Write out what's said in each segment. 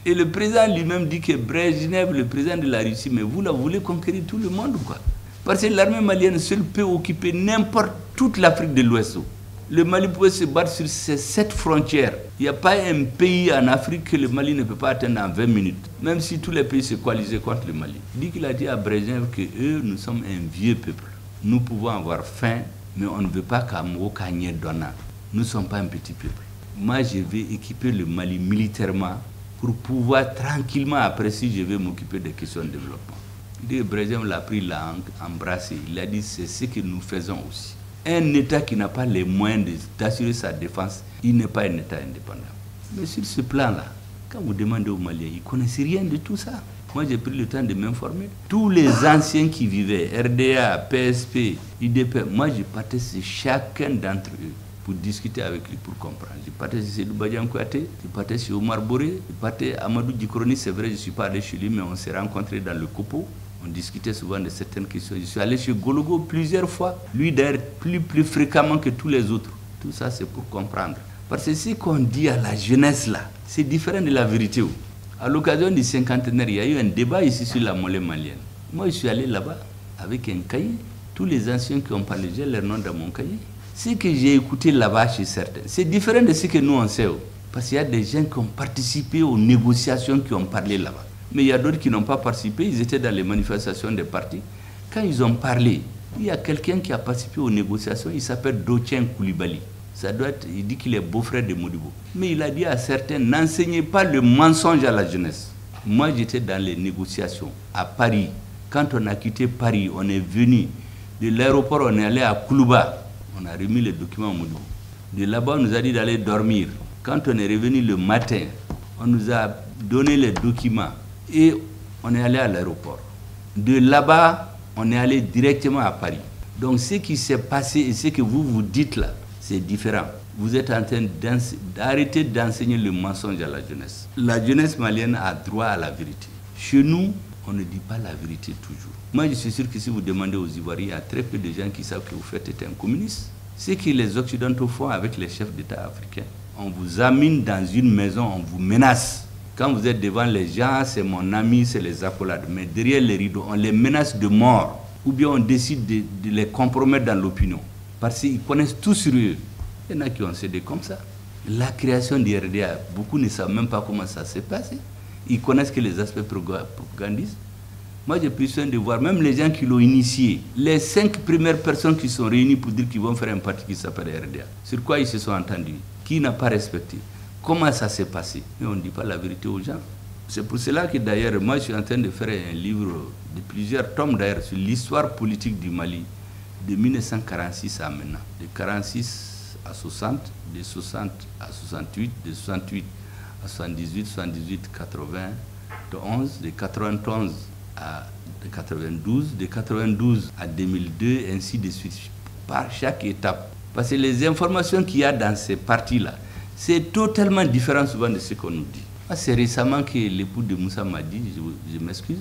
Et le président lui-même dit que Brejnev, le président de la Russie, mais vous là, vous voulez conquérir tout le monde, quoi. Parce que l'armée malienne seule peut occuper n'importe toute l'Afrique de l'Ouest. Le Mali pouvait se battre sur ces 7 frontières. Il n'y a pas un pays en Afrique que le Mali ne peut pas atteindre en 20 minutes. Même si tous les pays se coalisaient contre le Mali. Il dit qu'il a dit à Brejnev que eux, nous sommes un vieux peuple. Nous pouvons avoir faim, mais on ne veut pas qu'à Mokanye Donna. Nous ne sommes pas un petit peuple. Moi, je vais équiper le Mali militairement pour pouvoir tranquillement, après, si je vais m'occuper des questions de développement. Il dit que Brejnev l'a pris, l'a embrassé. Il a dit c'est ce que nous faisons aussi. Un État qui n'a pas les moyens d'assurer sa défense, il n'est pas un État indépendant. Mais sur ce plan-là, quand vous demandez aux Maliens, ils ne connaissent rien de tout ça. Moi, j'ai pris le temps de m'informer. Tous les anciens qui vivaient, RDA, PSP, IDP, moi, je partais sur chacun d'entre eux pour discuter avec lui, pour comprendre. Je partais sur Seydou Badian Kouyaté, je partais sur Omar Boré, je partais à Amadou Djikroni, c'est vrai, je ne suis pas allé chez lui, mais on s'est rencontrés dans le Kopo. On discutait souvent de certaines questions. Je suis allé chez Gologo plusieurs fois. Lui, d'ailleurs, plus fréquemment que tous les autres. Tout ça, c'est pour comprendre. Parce que ce qu'on dit à la jeunesse, là, c'est différent de la vérité. À l'occasion du cinquantenaire, il y a eu un débat ici sur la monnaie malienne. Moi, je suis allé là-bas avec un cahier. Tous les anciens qui ont parlé, j'ai leur nom dans mon cahier. Ce que j'ai écouté là-bas chez certains, c'est différent de ce que nous, on sait. Parce qu'il y a des gens qui ont participé aux négociations qui ont parlé là-bas. Mais il y a d'autres qui n'ont pas participé, ils étaient dans les manifestations des partis. Quand ils ont parlé, il y a quelqu'un qui a participé aux négociations, il s'appelle Dotien Koulibaly. Ça doit être, il dit qu'il est beau-frère de Modibo. Mais il a dit à certains, n'enseignez pas le mensonge à la jeunesse. Moi, j'étais dans les négociations à Paris. Quand on a quitté Paris, on est venu de l'aéroport, on est allé à Koulouba. On a remis les documents à Modibo. De là-bas, on nous a dit d'aller dormir. Quand on est revenu le matin, on nous a donné les documents. Et on est allé à l'aéroport. De là-bas, on est allé directement à Paris. Donc ce qui s'est passé et ce que vous dites là, c'est différent. Vous êtes en train d'arrêter d'enseigner le mensonge à la jeunesse. La jeunesse malienne a droit à la vérité. Chez nous, on ne dit pas la vérité toujours. Moi, je suis sûr que si vous demandez aux Ivoiriens, il y a très peu de gens qui savent que vous faites être un communiste. Ce que les Occidentaux font avec les chefs d'État africains, on vous amène dans une maison, on vous menace. Quand vous êtes devant les gens, c'est mon ami, c'est les accolades. Mais derrière les rideaux, on les menace de mort. Ou bien on décide de les compromettre dans l'opinion. Parce qu'ils connaissent tout sur eux. Il y en a qui ont cédé comme ça. La création du RDA, beaucoup ne savent même pas comment ça s'est passé. Ils connaissent que les aspects propagandistes. Moi, j'ai pris soin de voir, même les gens qui l'ont initié, les 5 premières personnes qui sont réunies pour dire qu'ils vont faire un parti qui s'appelle RDA. Sur quoi ils se sont entendus? Qui n'a pas respecté? Comment ça s'est passé? Mais on ne dit pas la vérité aux gens. C'est pour cela que d'ailleurs, moi je suis en train de faire un livre de plusieurs tomes d'ailleurs sur l'histoire politique du Mali de 1946 à maintenant. De 1946 à 60, de 60 à 68, de 68 à 78, 78, 91, de 91 à 92, de 92 à 2002, ainsi de suite, par chaque étape. Parce que les informations qu'il y a dans ces parties-là, c'est totalement différent souvent de ce qu'on nous dit. C'est récemment que l'époux de Moussa m'a dit, je m'excuse,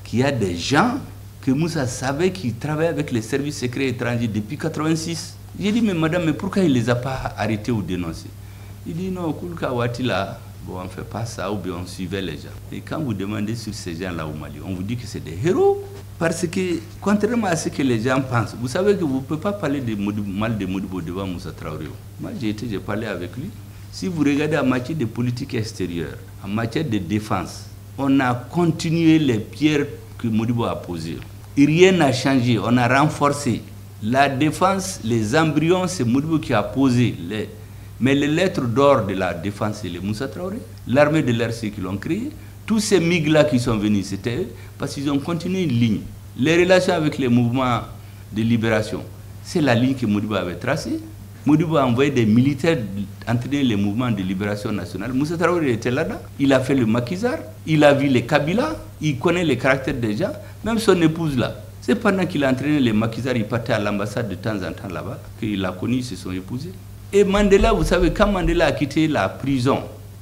qu'il y a des gens que Moussa savait qui travaillaient avec les services secrets étrangers depuis 1986. J'ai dit, mais madame, mais pourquoi il ne les a pas arrêtés ou dénoncés? Il dit, non, Koulka Watila, bon, on ne fait pas ça, ou bien on suivait les gens. Et quand vous demandez sur ces gens-là au Mali, on vous dit que c'est des héros. Parce que, contrairement à ce que les gens pensent, vous savez que vous ne pouvez pas parler de mal de Modibo devant Moussa Traoré. Moi, j'ai parlé avec lui. Si vous regardez en matière de politique extérieure, en matière de défense, on a continué les pierres que Modibo a posées. Et rien n'a changé, on a renforcé. La défense, les embryons, c'est Modibo qui a posé. Mais les lettres d'or de la défense, c'est les Moussa Traoré. L'armée de l'air, c'est qui l'ont créé. Tous ces MIG-là qui sont venus, c'était eux, parce qu'ils ont continué une ligne. Les relations avec les mouvements de libération, c'est la ligne que Modibo avait tracée. Modibo a envoyé des militaires entraîner les mouvements de libération nationale. Moussa Traoré était là-dedans. Il a fait le maquisard, il a vu les Kabila, il connaît les caractères des gens, même son épouse là. C'est pendant qu'il a entraîné les maquisards, il partait à l'ambassade de temps en temps là-bas, qu'il a connu, ils se sont épousés. Et Mandela, vous savez, quand Mandela a quitté la prison,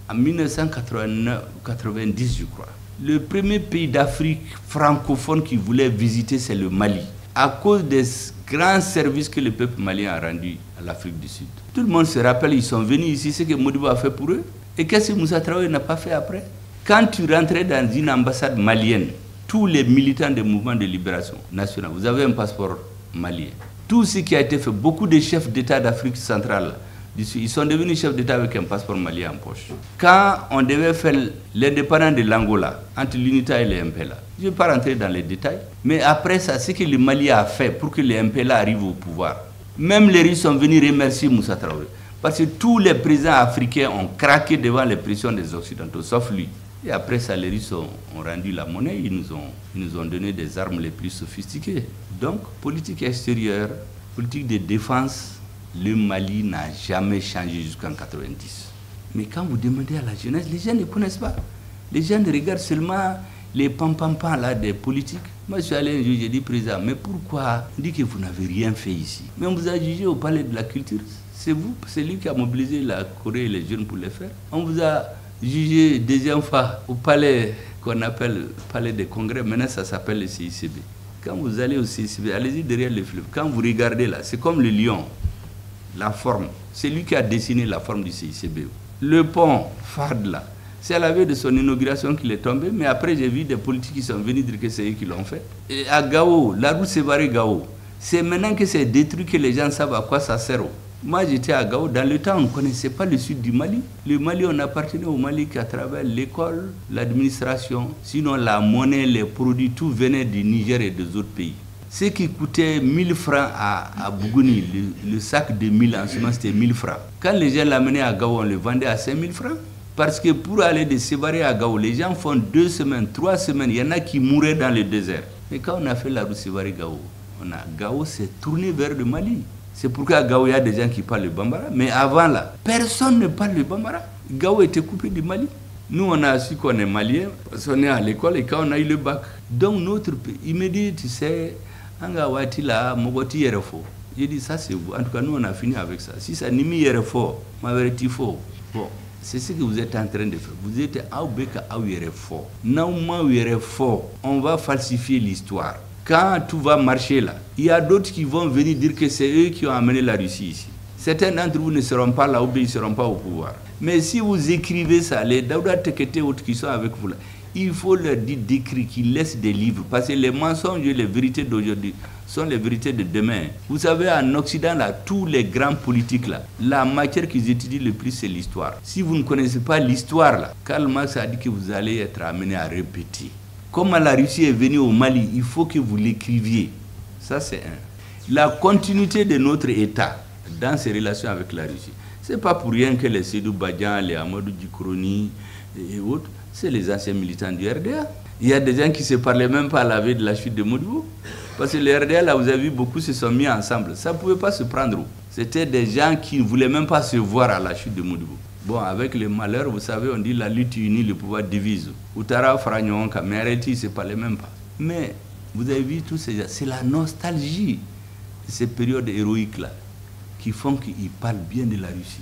en 1990, je crois, le premier pays d'Afrique francophone qui voulait visiter, c'est le Mali. À cause des grands services que le peuple malien a rendus à l'Afrique du Sud. Tout le monde se rappelle, ils sont venus ici, ce que Modibo a fait pour eux. Et qu'est-ce que Moussa Traoré n'a pas fait après? Quand tu rentrais dans une ambassade malienne, tous les militants des mouvements de libération nationale, vous avez un passeport malien. Tout ce qui a été fait, beaucoup de chefs d'État d'Afrique centrale, ils sont devenus chefs d'État avec un passeport malien en poche. Quand on devait faire l'indépendance de l'Angola, entre l'UNITA et les MPLA, je ne vais pas rentrer dans les détails, mais après ça, ce que le Mali a fait pour que les MPLA arrivent au pouvoir, même les Russes sont venus remercier Moussa Traoré. Parce que tous les présidents africains ont craqué devant les pressions des Occidentaux, sauf lui. Et après ça, les Russes ont rendu la monnaie, ils nous ont donné des armes les plus sophistiquées. Donc, politique extérieure, politique de défense, le Mali n'a jamais changé jusqu'en 90. Mais quand vous demandez à la jeunesse, les gens ne connaissent pas. Les gens regardent seulement les pam-pam-pam là des politiques. Moi, je suis allé un jour, j'ai dit, président, mais pourquoi on dit que vous n'avez rien fait ici? Mais on vous a jugé au palais de la culture. C'est vous, c'est lui qui a mobilisé la Corée et les jeunes pour le faire. On vous a jugé deuxième fois au palais qu'on appelle palais des congrès. Maintenant, ça s'appelle le CICB. Quand vous allez au CICB, allez-y derrière le fleuve. Quand vous regardez là, c'est comme le lion, la forme. C'est lui qui a dessiné la forme du CICB. Le pont Fard là, c'est à la veille de son inauguration qu'il est tombé. Mais après, j'ai vu des politiques qui sont venus dire que c'est eux qui l'ont fait. Et à Gao, la route Sévaré-Gao, c'est maintenant que c'est détruit que les gens savent à quoi ça sert. Moi, j'étais à Gao. Dans le temps, on ne connaissait pas le sud du Mali. Le Mali, on appartenait au Mali qu'à travers l'école, l'administration. Sinon, la monnaie, les produits, tout venait du Niger et des autres pays. Ce qui coûtait 1000 francs à Bougouni, le sac de 1000 en ce moment, c'était 1000 francs. Quand les gens l'amenaient à Gao, on le vendait à 5000 francs. Parce que pour aller de Sévaré à Gao, les gens font 2 semaines, 3 semaines. Il y en a qui mouraient dans le désert. Mais quand on a fait la route Sévaré-Gao, Gao s'est tourné vers le Mali. C'est pourquoi à Gao, il y a des gens qui parlent le Bambara. Mais avant là, personne ne parle le Bambara. Gao était coupé du Mali. Nous, on a su qu'on est malien, parce qu'on est à l'école et quand on a eu le bac. Donc notre pays, il me dit, tu sais, Angawati là, Mogoti Yerefo. J'ai dit, ça c'est vous. En tout cas, nous, on a fini avec ça. Si ça n'imi Yerefo, Maverti fo. Bon, c'est ce que vous êtes en train de faire. Vous êtes à Aubeka à Yerefo. Non, moi, Yerefo, on va falsifier l'histoire. Quand tout va marcher là, il y a d'autres qui vont venir dire que c'est eux qui ont amené la Russie ici. Certains d'entre vous ne seront pas là ou ils ne seront pas au pouvoir. Mais si vous écrivez ça, les Daouda Tekete autres qui sont avec vous là, il faut leur dire d'écrire, qu'ils laissent des livres. Parce que les mensonges et les vérités d'aujourd'hui sont les vérités de demain. Vous savez, en Occident, là, tous les grands politiques, là, la matière qu'ils étudient le plus, c'est l'histoire. Si vous ne connaissez pas l'histoire, là, Karl Marx a dit que vous allez être amené à répéter. Comment la Russie est venue au Mali, il faut que vous l'écriviez. Ça, c'est un. La continuité de notre État dans ses relations avec la Russie. Ce n'est pas pour rien que les Sédou Badian, les Amadou Djikroni et autres, c'est les anciens militants du RDA. Il y a des gens qui ne se parlaient même pas à la veille de la chute de Modibo. Parce que le RDA, là, vous avez vu, beaucoup se sont mis ensemble. Ça ne pouvait pas se prendre. C'était des gens qui ne voulaient même pas se voir à la chute de Modibo. Bon, avec le malheur, vous savez, on dit la lutte unie, le pouvoir divise. Outara, Fragnonka, mais arrêtez, c'est pas les mêmes pas. Mais vous avez vu tout ça, c'est la nostalgie de ces périodes héroïques-là qui font qu'ils parlent bien de la Russie.